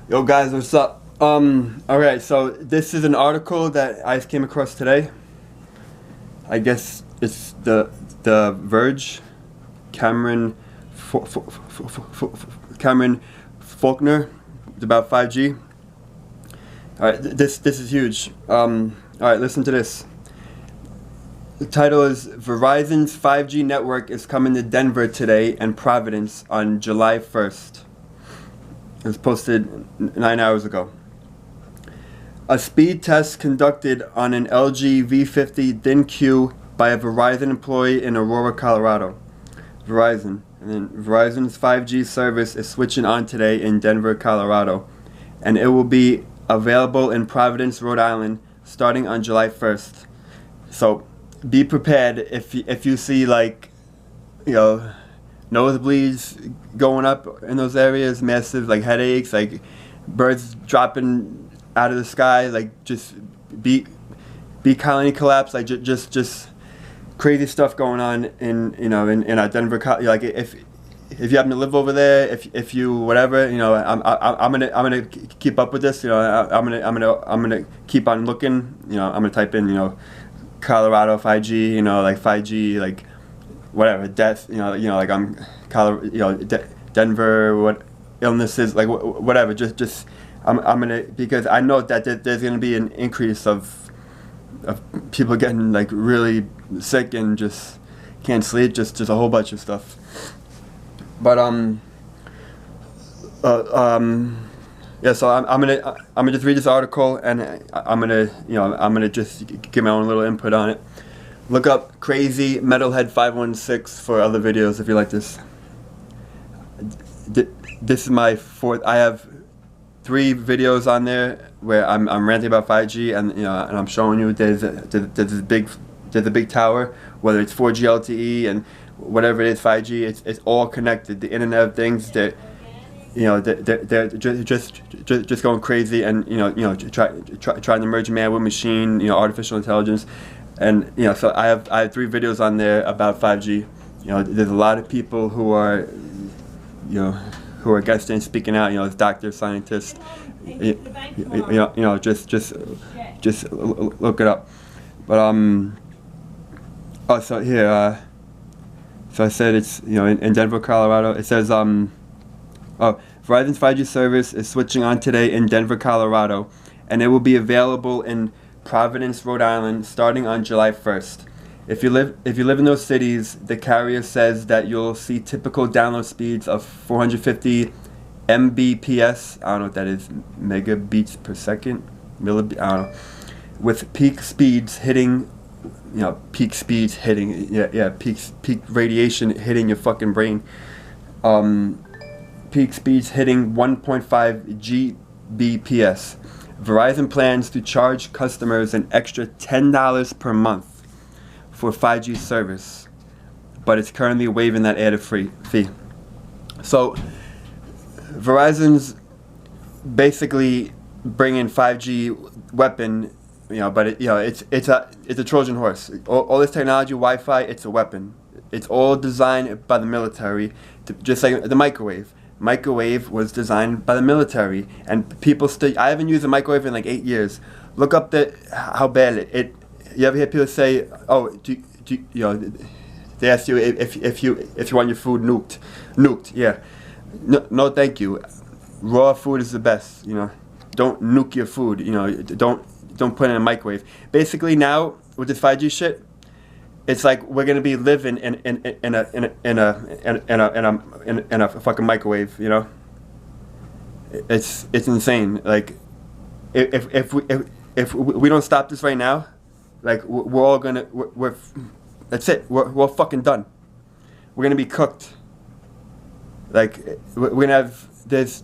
Yo guys, what's up? Alright, so this is an article that I came across today. I guess it's the Verge. Cameron Faulkner. It's about 5G. Alright, this is huge. Alright, listen to this. The title is Verizon's 5G network is coming to Denver today and Providence on July 1st. It was posted 9 hours ago. A speed test conducted on an LG V50 DIN-Q by a Verizon employee in Aurora, Colorado. Verizon. And then Verizon's 5G service is switching on today in Denver, Colorado. And it will be available in Providence, Rhode Island starting on July 1st. So be prepared if you see, like, you know, nosebleeds going up in those areas, massive like headaches, like birds dropping out of the sky, like just beat colony collapse, like just crazy stuff going on in our Denver. Like if you happen to live over there, if you whatever, I'm gonna keep up with this. I'm gonna keep on looking. I'm gonna type in Colorado 5G, like 5G, like whatever, death, like I'm Denver, what illnesses, like whatever, just I'm gonna, because I know that there's gonna be an increase of people getting like really sick and just can't sleep, just a whole bunch of stuff. But yeah, so I'm gonna just read this article, and I'm gonna just give my own little input on it. Look up Crazy Metalhead 516 for other videos if you like this. This is my fourth. I have 3 videos on there where I'm ranting about 5G, and and I'm showing you there's a big tower, whether it's 4G LTE and whatever it is, 5G. It's all connected. The Internet of Things. They're just going crazy, and trying to merge man with machine, artificial intelligence. And so I have 3 videos on there about 5G. There's a lot of people who are against it and speaking out. As doctors, scientists. Just look it up. But oh, so here, so I said it's in Denver, Colorado. It says Verizon's 5G service is switching on today in Denver, Colorado, and it will be available in Providence, Rhode Island, starting on July 1st. If you live in those cities, the carrier says that you'll see typical download speeds of 450 Mbps. I don't know what that is, megabits per second, I don't know, with peak speeds hitting, peak radiation hitting your fucking brain. Peak speeds hitting 1.5 Gbps. Verizon plans to charge customers an extra $10 per month for 5G service, but it's currently waiving that added fee. So Verizon's basically bringing 5G weapon, but it's a Trojan horse. All this technology, Wi-Fi, it's a weapon. It's all designed by the military, just like the microwave. Microwave was designed by the military, and people still. I haven't used a microwave in like 8 years. Look up how bad it. You ever hear people say, "Oh, they ask you if you want your food nuked? Nuked, yeah. No, thank you. Raw food is the best. Don't nuke your food. Don't put it in a microwave. Basically, now with this 5G shit, it's like we're gonna be living in a fucking microwave. It's insane. Like if we don't stop this right now, like we're all gonna we're that's it. We're all fucking done. We're gonna be cooked. Like we're gonna have there's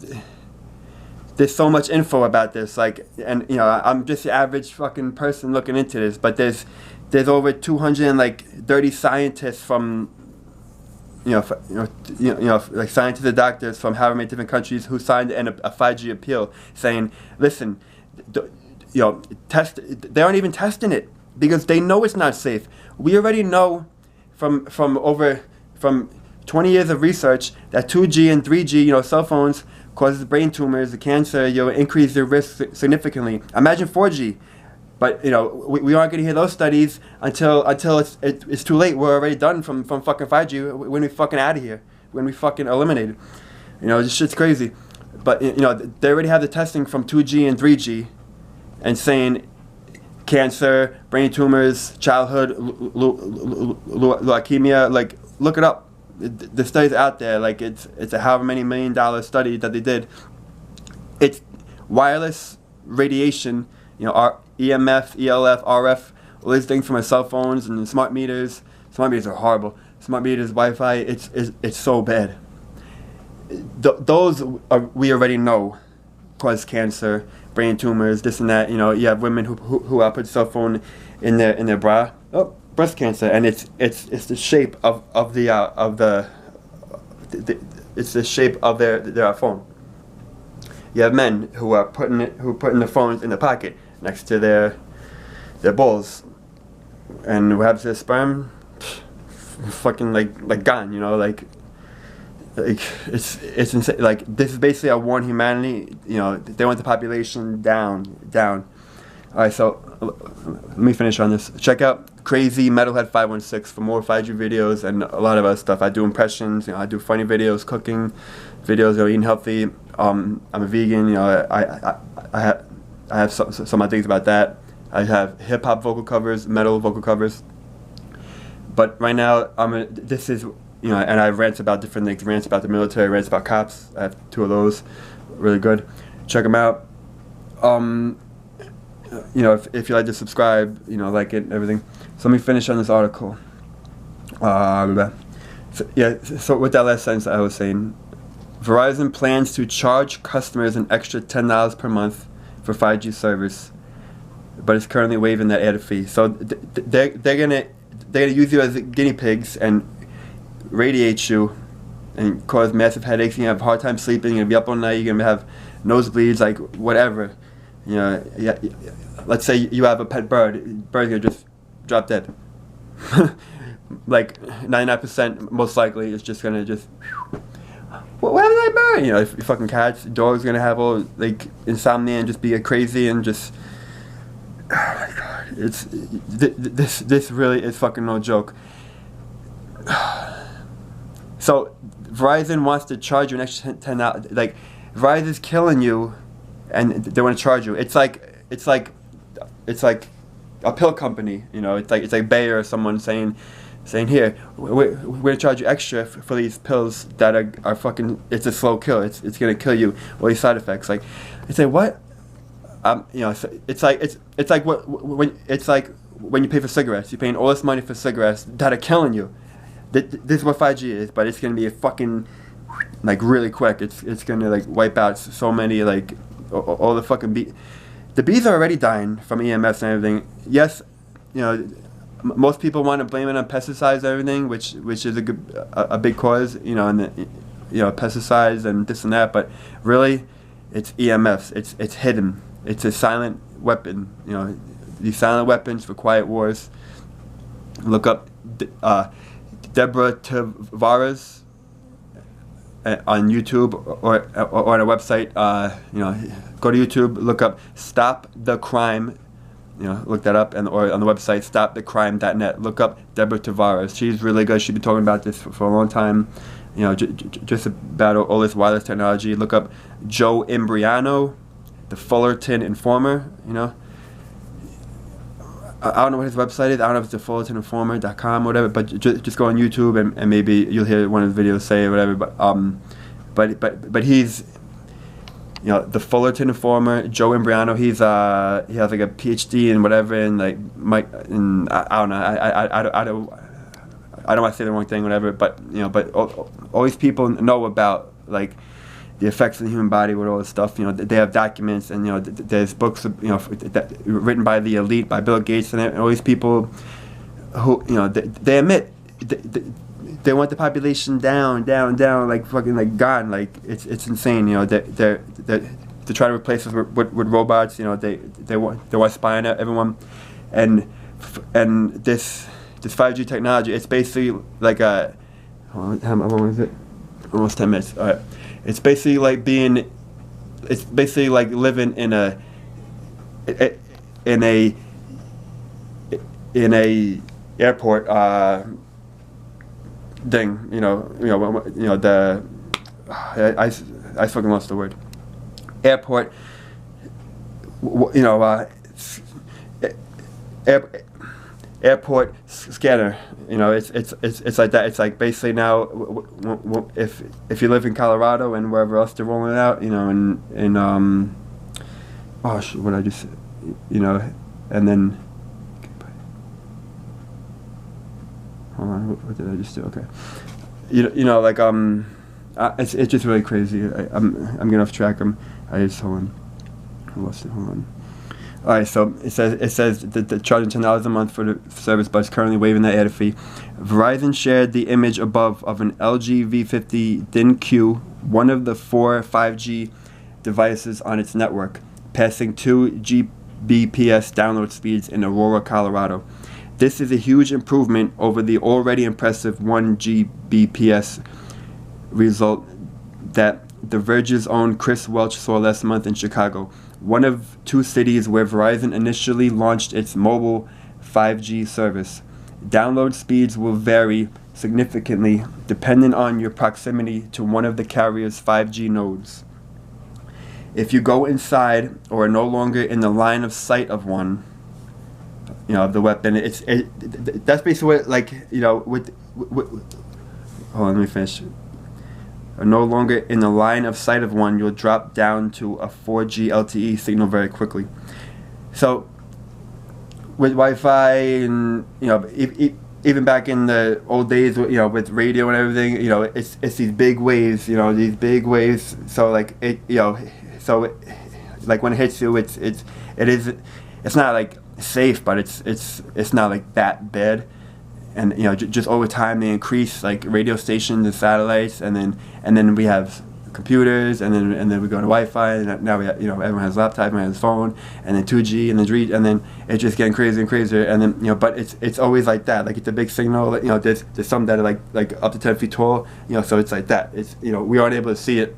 so much info about this. Like, and I'm just the average fucking person looking into this, but there's over 230 scientists from like scientists and doctors from however many different countries who signed a 5G appeal saying, listen, test. They aren't even testing it because they know it's not safe. We already know from 20 years of research that 2G and 3G, cell phones causes brain tumors, the cancer, you'll increase your risk significantly. Imagine 4G. But you know, we aren't going to hear those studies until it's too late. We're already done from fucking 5G. When we fucking out of here, when we fucking eliminated. You know, this shit's crazy. But you know, they already have the testing from 2G and 3G, and saying cancer, brain tumors, childhood leukemia. Like, look it up. The study's out there. Like, it's a however many $1 million study that they did. It's wireless radiation. You know, our EMF, ELF, RF, all these things from our cell phones and smart meters. Smart meters are horrible. Smart meters, Wi-Fi, it's so bad. Those we already know cause cancer, brain tumors, this and that. You know, you have women who put cell phone in their bra. Oh, breast cancer, and it's the shape of the it's the shape of their phone. You have men who are putting their phones in the pocket next to their balls, and what happens to their sperm? Fucking like gone, you know, like it's insane. Like, this is basically a war on humanity. You know, they want the population down. All right, so let me finish on this. Check out Crazy Metalhead 516 for more 5G videos and a lot of other stuff. I do impressions. You know, I do funny videos, cooking videos, you know, eating healthy. I'm a vegan. You know, I have some other things about that. I have hip hop vocal covers, metal vocal covers. But right now, this is, you know, and I have rants about different things. Rants about the military, rants about cops. I have 2 of those, really good. Check them out. You know, if you like to subscribe, you know, like it, everything. So let me finish on this article. So with that last sentence I was saying, Verizon plans to charge customers an extra $10 per month for 5G service, but it's currently waiving that added fee. So they're gonna use you as guinea pigs and radiate you and cause massive headaches. You're gonna have a hard time sleeping. You're gonna be up all night. You're gonna have nosebleeds, like whatever. You know, yeah. Let's say you have a pet bird. Bird's gonna just drop dead. Like 99% most likely, it's just gonna just. What happened to that bird? You know, if fucking cats, dogs gonna have all like insomnia and just be crazy and just. Oh my god! It's this really is fucking no joke. So Verizon wants to charge you an extra $10. Like, Verizon's killing you, and they want to charge you. It's like a pill company. You know, it's like Bayer or someone saying here, we're gonna charge you extra for these pills that are fucking. It's a slow kill. It's gonna kill you. All these side effects. Like, it's like what? You know, it's like when you pay for cigarettes. You're paying all this money for cigarettes that are killing you. This is what 5G is, but it's gonna be a fucking like really quick. It's gonna like wipe out so many like all the fucking bees. The bees are already dying from EMFs and everything. Yes, you know, most people want to blame it on pesticides and everything, which is a big cause. You know, and you know, pesticides and this and that. But really, it's EMFs. It's hidden. It's a silent weapon. You know, these silent weapons for quiet wars. Look up Deborah Tavares on YouTube or on a website. You know, go to YouTube, look up Stop the Crime. You know, look that up, or on the website stopthecrime.net. Look up Deborah Tavares. She's really good. She's been talking about this for a long time. You know, just about all this wireless technology. Look up Joe Imbriano, the Fullerton Informer. You know, I don't know what his website is. I don't know if it's the FullertonInformer.com or whatever. But just go on YouTube and maybe you'll hear one of his videos say or whatever. But he's, you know, the Fullerton Informer, Joe Imbriano. He has like a PhD and whatever, and like I don't know. I don't want to say the wrong thing, whatever. But you know, but all these people know about like the effects of the human body with all this stuff. You know, they have documents, and you know, there's books, you know, written by the elite, by Bill Gates, and all these people who, you know, they admit they want the population down, like fucking like gone. Like it's insane. You know, they try to replace us with robots. You know, they want to spy on everyone, and this 5G technology. It's basically like a how long is it? Almost 10 minutes. All right. It's basically like being, it's basically like living in a in a in a airport thing. The I fucking lost the word. Airport. Airport scanner. It's like that. It's like basically now, if you live in Colorado and wherever else they're rolling it out, oh shit, what I just, and then, hold on, what did I just do? Okay, it's just really crazy. I'm getting off track. I lost it. Hold on. All right, so it says that the charging $10 a month for the service, but it's currently waiving that added fee. Verizon shared the image above of an LG V50 DIN Q, one of the 4 5G devices on its network, passing 2 Gbps download speeds in Aurora, Colorado. This is a huge improvement over the already impressive 1 Gbps result that The Verge's own Chris Welch saw last month in Chicago, one of 2 cities where Verizon initially launched its mobile 5G service. Download speeds will vary significantly depending on your proximity to one of the carrier's 5G nodes. If you go inside or are no longer in the line of sight of one, of the weapon, that's basically what, hold on, let me finish. Are no longer in the line of sight of one, you'll drop down to a 4G LTE signal very quickly. So with Wi-Fi and even back in the old days, with radio and everything, it's these big waves, these big waves. So like when it hits you, it's not like safe, but it's not like that bad. And just over time they increase, like radio stations and satellites, and then we have computers, and then we go to Wi-Fi, and now we have, everyone has a laptop, everyone has a phone, and then 2G, and then 3G, and then it's just getting crazier and crazier, and then but it's always like that, like it's a big signal, there's some that are like up to 10 feet tall, so it's like that, it's we aren't able to see it.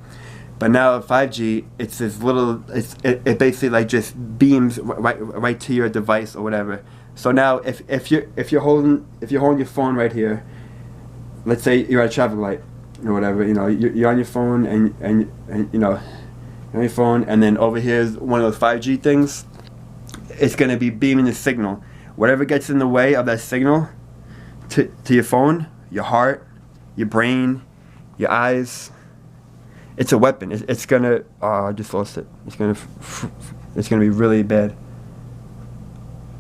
But now 5G, it's this little, it basically like just beams right to your device or whatever. So now, if you're holding your phone right here, let's say you're at a traffic light or whatever, you're on your phone and you're on your phone, and then over here is one of those 5G things. It's gonna be beaming the signal. Whatever gets in the way of that signal to your phone, your heart, your brain, your eyes, it's a weapon. It's gonna. I just lost it. It's gonna be really bad.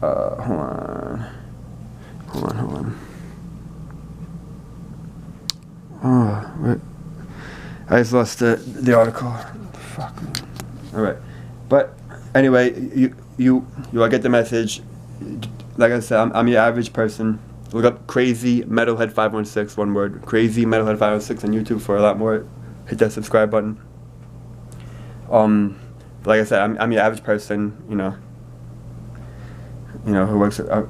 Hold on. Oh, wait. I just lost the article. Fuck. All right, but anyway, you all get the message. Like I said, I'm your average person. Look up Crazy Metalhead 516, one word. Crazy Metalhead 516 on YouTube for a lot more. Hit that subscribe button. Like I said, I'm your average person. Who works a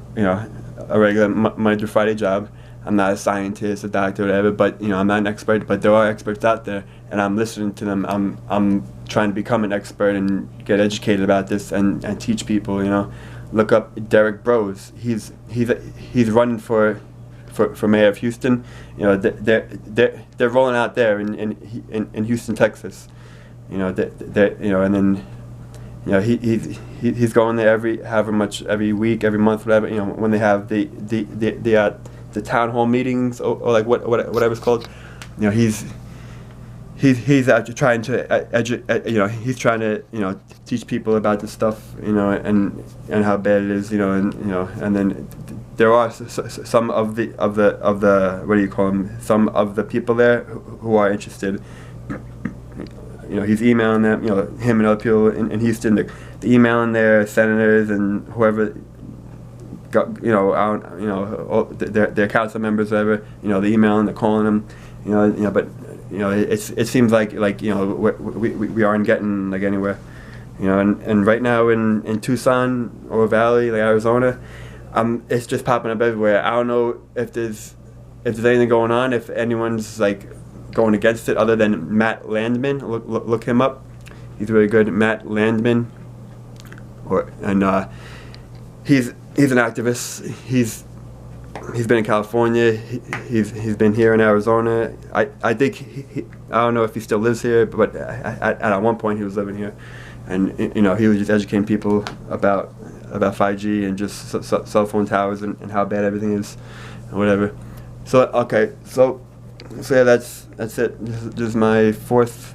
regular Monday through Friday job. I'm not a scientist, a doctor, or whatever, but I'm not an expert. But there are experts out there, and I'm listening to them. I'm trying to become an expert and get educated about this and teach people. Look up Derek Bros. He's running for mayor of Houston. They're rolling out there in Houston, Texas. And then. He's going there every week, every month, whatever. When they have the town hall meetings or like whatever it's called. He's out trying to he's trying to teach people about this stuff, and how bad it is, and then there are some of the what do you call them? Some of the people there who are interested. He's emailing them, him and other people in Houston, they're emailing their senators and whoever got, their council members, whatever, they're emailing, they're calling them, but it seems like we aren't getting like anywhere, and right now in Tucson or Valley, like Arizona, it's just popping up everywhere. I don't know if there's anything going on, if anyone's like going against it other than Matt Landman. Look him up. He's really good. Matt Landman. He's an activist. He's been in California. He's been here in Arizona. I think I don't know if he still lives here, but at one point he was living here, and he was just educating people about 5G and just cell phone towers and how bad everything is, and whatever. So okay, so yeah, that's it. This is my 4th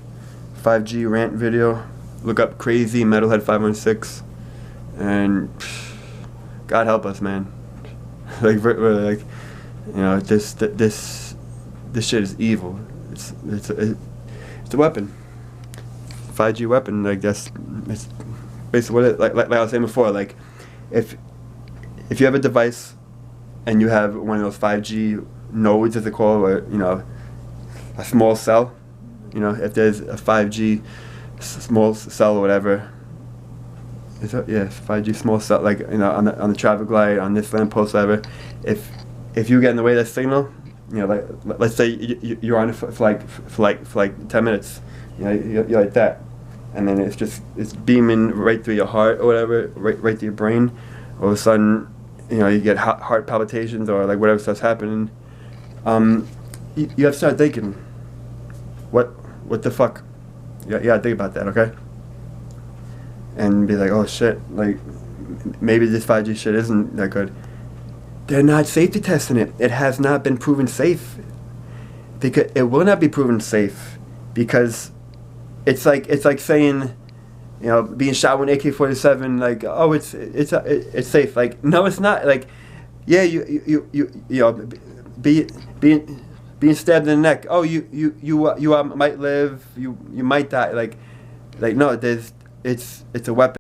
5G rant video. Look up Crazy Metalhead 516, and God help us, man. Like this shit is evil. It's a weapon. 5G weapon. Like it's basically what it like I was saying before. Like if you have a device and you have one of those 5G nodes, as they call it, or a small cell. If there's a 5G small cell or whatever. Is that, yeah, 5G small cell, like on the traffic light, on this lamppost, whatever. If you get in the way of that signal, like let's say you're on it for like 10 minutes, you're like that, and then it's beaming right through your heart or whatever, right through your brain. All of a sudden, you get heart palpitations or like whatever starts happening. You have to start thinking, what the fuck? Yeah, think about that, okay? And be like, oh shit, like maybe this 5G shit isn't that good. They're not safety testing it. It has not been proven safe. Because it will not be proven safe, because it's like saying, being shot with an AK-47, like, oh, it's safe. Like, no, it's not. Like, yeah, being stabbed in the neck. Oh, you might live. You might die. Like no, it's a weapon.